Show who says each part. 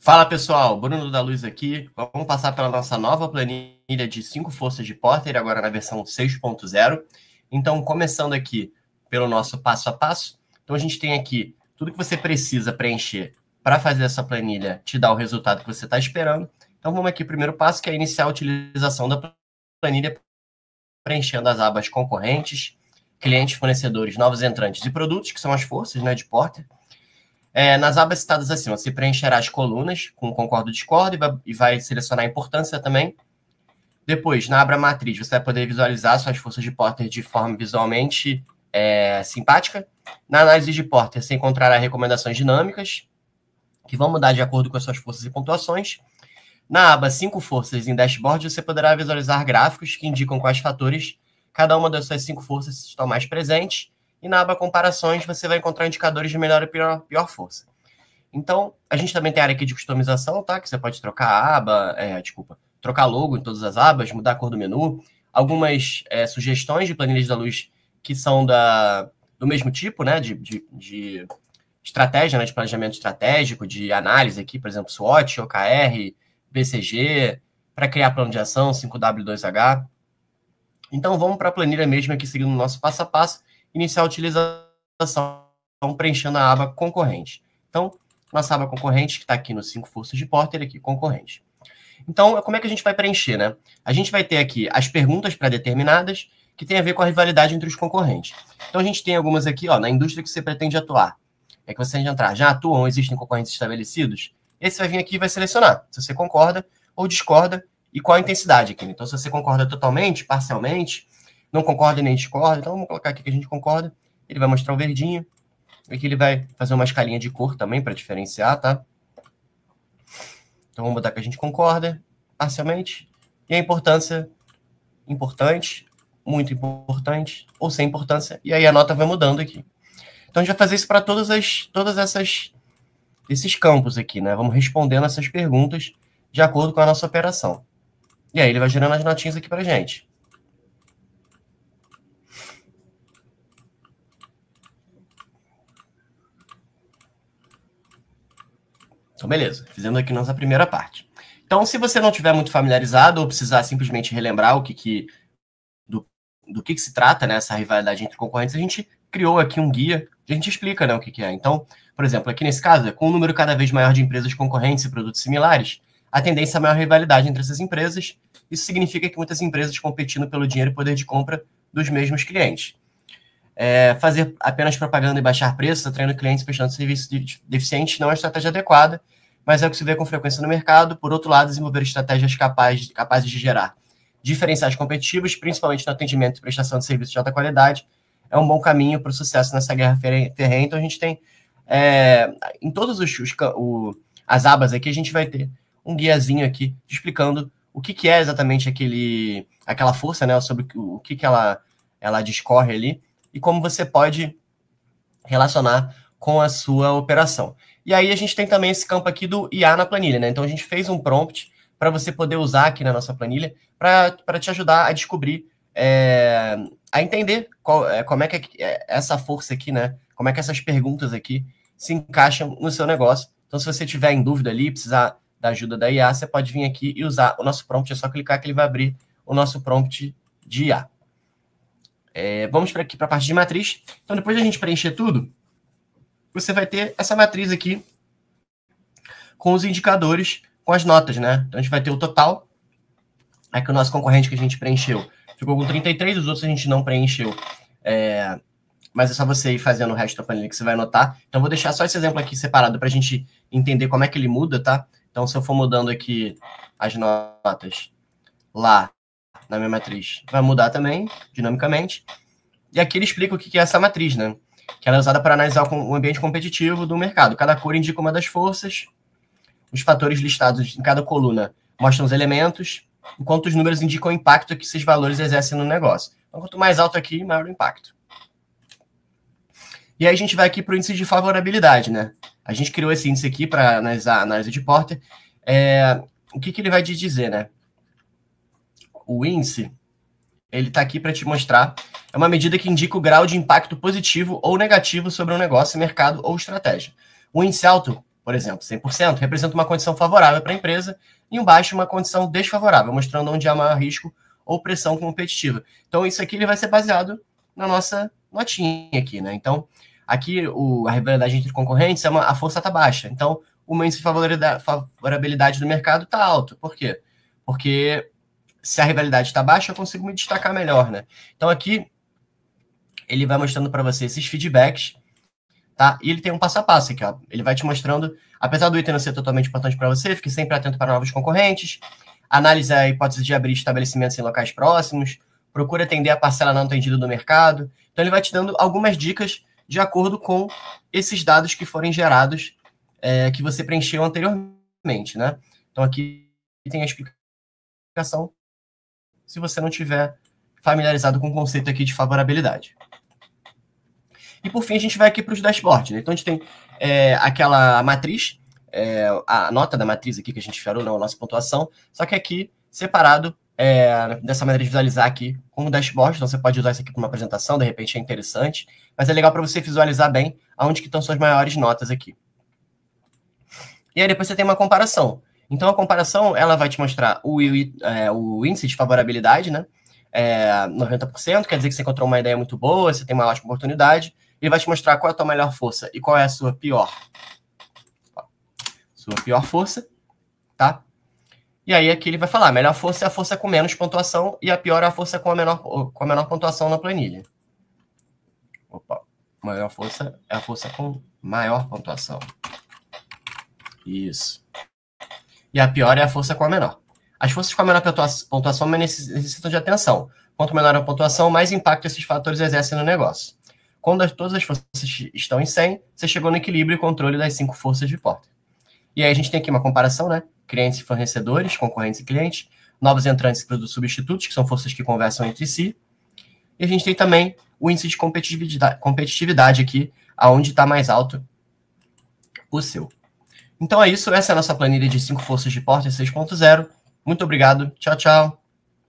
Speaker 1: Fala pessoal, Bruno da Luz aqui. Vamos passar pela nossa nova planilha de 5 forças de Porter, agora na versão 6.0. Então, começando aqui pelo nosso passo a passo. Então, a gente tem aqui tudo que você precisa preencher para fazer essa planilha te dar o resultado que você está esperando. Então, vamos aqui, primeiro passo, que é iniciar a utilização da planilha, preenchendo as abas concorrentes, clientes, fornecedores, novos entrantes e produtos, que são as forças, né, de Porter. Nas abas citadas acima, você preencherá as colunas com concordo, discordo e vai selecionar a importância também. Depois, na aba matriz, você vai poder visualizar suas forças de Porter de forma visualmente simpática. Na análise de Porter, você encontrará recomendações dinâmicas, que vão mudar de acordo com as suas forças e pontuações. Na aba 5 forças em dashboard, você poderá visualizar gráficos que indicam quais fatores cada uma das suas 5 forças estão mais presentes. E na aba comparações, você vai encontrar indicadores de melhor e pior força. Então, a gente também tem a área aqui de customização, tá? Que você pode trocar a aba, trocar logo em todas as abas, mudar a cor do menu. Algumas sugestões de planilhas da luz que são do mesmo tipo, né? De estratégia, né? De planejamento estratégico, de análise aqui, por exemplo, SWOT, OKR, BCG, para criar plano de ação, 5W2H. Então, vamos para a planilha mesmo aqui, seguindo o nosso passo a passo. Iniciar a utilização preenchendo a aba concorrente. Então, nossa aba concorrente, que está aqui nos 5 forças de Porter, aqui, concorrente. Então, como é que a gente vai preencher, né? A gente vai ter aqui as perguntas pré-determinadas, que tem a ver com a rivalidade entre os concorrentes. Então, a gente tem algumas aqui, ó, na indústria que você pretende atuar. É que você tem de entrar. Já atuam ou existem concorrentes estabelecidos? Esse vai vir aqui e vai selecionar se você concorda ou discorda e qual a intensidade aqui. Então, se você concorda totalmente, parcialmente, não concorda e nem discorda, então vamos colocar aqui que a gente concorda. Ele vai mostrar o verdinho. Aqui ele vai fazer uma escalinha de cor também para diferenciar, tá? Então vamos botar que a gente concorda parcialmente. E a importância, importante, muito importante, ou sem importância. E aí a nota vai mudando aqui. Então a gente vai fazer isso para todos esses campos aqui, né? Vamos respondendo essas perguntas de acordo com a nossa operação. E aí ele vai gerando as notinhas aqui para gente. Então, beleza. Fizemos aqui nossa primeira parte. Então, se você não estiver muito familiarizado ou precisar simplesmente relembrar do que se trata, né, essa rivalidade entre concorrentes, a gente criou aqui um guia que a gente explica, né, o que é. Então, por exemplo, aqui nesse caso, com um número cada vez maior de empresas concorrentes e produtos similares, a tendência é a maior rivalidade entre essas empresas. Isso significa que muitas empresas competindo pelo dinheiro e poder de compra dos mesmos clientes. Fazer apenas propaganda e baixar preços, atraindo clientes prestando serviços deficientes, não é uma estratégia adequada, mas é o que se vê com frequência no mercado. Por outro lado, desenvolver estratégias capazes de gerar diferenciais competitivos, principalmente no atendimento e prestação de serviços de alta qualidade, é um bom caminho para o sucesso nessa guerra ferrenha. Então, a gente tem, em todas as abas aqui, a gente vai ter um guiazinho aqui explicando o que é exatamente aquela força, né, sobre o que ela discorre ali, e como você pode relacionar com a sua operação. E aí a gente tem também esse campo aqui do IA na planilha, né? Então a gente fez um prompt para você poder usar aqui na nossa planilha para te ajudar a descobrir, a entender como é que essa força aqui, né? Como é que essas perguntas aqui se encaixam no seu negócio. Então, se você tiver em dúvida ali, precisar da ajuda da IA, você pode vir aqui e usar o nosso prompt. É só clicar que ele vai abrir o nosso prompt de IA. Vamos aqui para a parte de matriz. Então, depois de a gente preencher tudo, você vai ter essa matriz aqui com os indicadores, com as notas, né? Então, a gente vai ter o total. Aqui o nosso concorrente que a gente preencheu ficou com 33, os outros a gente não preencheu. Mas é só você ir fazendo o resto da planilha que você vai anotar. Então, vou deixar só esse exemplo aqui separado para a gente entender como é que ele muda, tá? Então, se eu for mudando aqui as notas lá na minha matriz, vai mudar também, dinamicamente. E aqui ele explica o que é essa matriz, né? Que ela é usada para analisar o ambiente competitivo do mercado. Cada cor indica uma das forças. Os fatores listados em cada coluna mostram os elementos, enquanto os números indicam o impacto que esses valores exercem no negócio. Então, quanto mais alto aqui, maior o impacto. E aí a gente vai aqui para o índice de favorabilidade, né? A gente criou esse índice aqui para analisar a análise de Porter. O que ele vai te dizer, né? O índice, ele está aqui para te mostrar. É uma medida que indica o grau de impacto positivo ou negativo sobre um negócio, mercado ou estratégia. O índice alto por exemplo, 100%, representa uma condição favorável para a empresa e um baixo uma condição desfavorável, mostrando onde há maior risco ou pressão competitiva. Então, isso aqui ele vai ser baseado na nossa notinha aqui, né? Então, aqui a rivalidade entre concorrentes a força está baixa. Então, o meu índice de favorabilidade do mercado está alto. Por quê? Porque se a rivalidade está baixa, eu consigo me destacar melhor, né? Então, aqui, ele vai mostrando para você esses feedbacks, tá? E ele tem um passo a passo aqui, ó. Ele vai te mostrando, apesar do item não ser totalmente importante para você, fique sempre atento para novos concorrentes, analise a hipótese de abrir estabelecimentos em locais próximos, procura atender a parcela não atendida do mercado. Então, ele vai te dando algumas dicas de acordo com esses dados que forem gerados, que você preencheu anteriormente, né? Então, aqui tem a explicação, se você não tiver familiarizado com o conceito aqui de favorabilidade. E, por fim, a gente vai aqui para os dashboards, né? Então, a gente tem aquela matriz, a nota da matriz aqui que a gente gerou, a nossa pontuação, só que aqui, separado, dessa maneira de visualizar aqui com o dashboard. Então, você pode usar isso aqui para uma apresentação, de repente é interessante, mas é legal para você visualizar bem aonde que estão suas maiores notas aqui. E aí, depois você tem uma comparação. Então, a comparação, ela vai te mostrar o índice de favorabilidade, né? 90%, quer dizer que você encontrou uma ideia muito boa, você tem uma ótima oportunidade. Ele vai te mostrar qual é a tua melhor força e qual é a sua pior força, tá? E aí aqui ele vai falar, a melhor força é a força com menos pontuação e a pior é a força com a menor pontuação na planilha. Opa, a melhor força é a força com maior pontuação. Isso. E a pior é a força com a menor. As forças com a menor pontuação necessitam de atenção. Quanto menor a pontuação, mais impacto esses fatores exercem no negócio. Quando todas as forças estão em 100, você chegou no equilíbrio e controle das 5 forças de Porter. E aí a gente tem aqui uma comparação, né? Clientes e fornecedores, concorrentes e clientes, novos entrantes e produtos substitutos, que são forças que conversam entre si. E a gente tem também o índice de competitividade aqui, aonde está mais alto o seu. Então é isso, essa é a nossa planilha de 5 forças de Porter 6.0. Muito obrigado, tchau, tchau.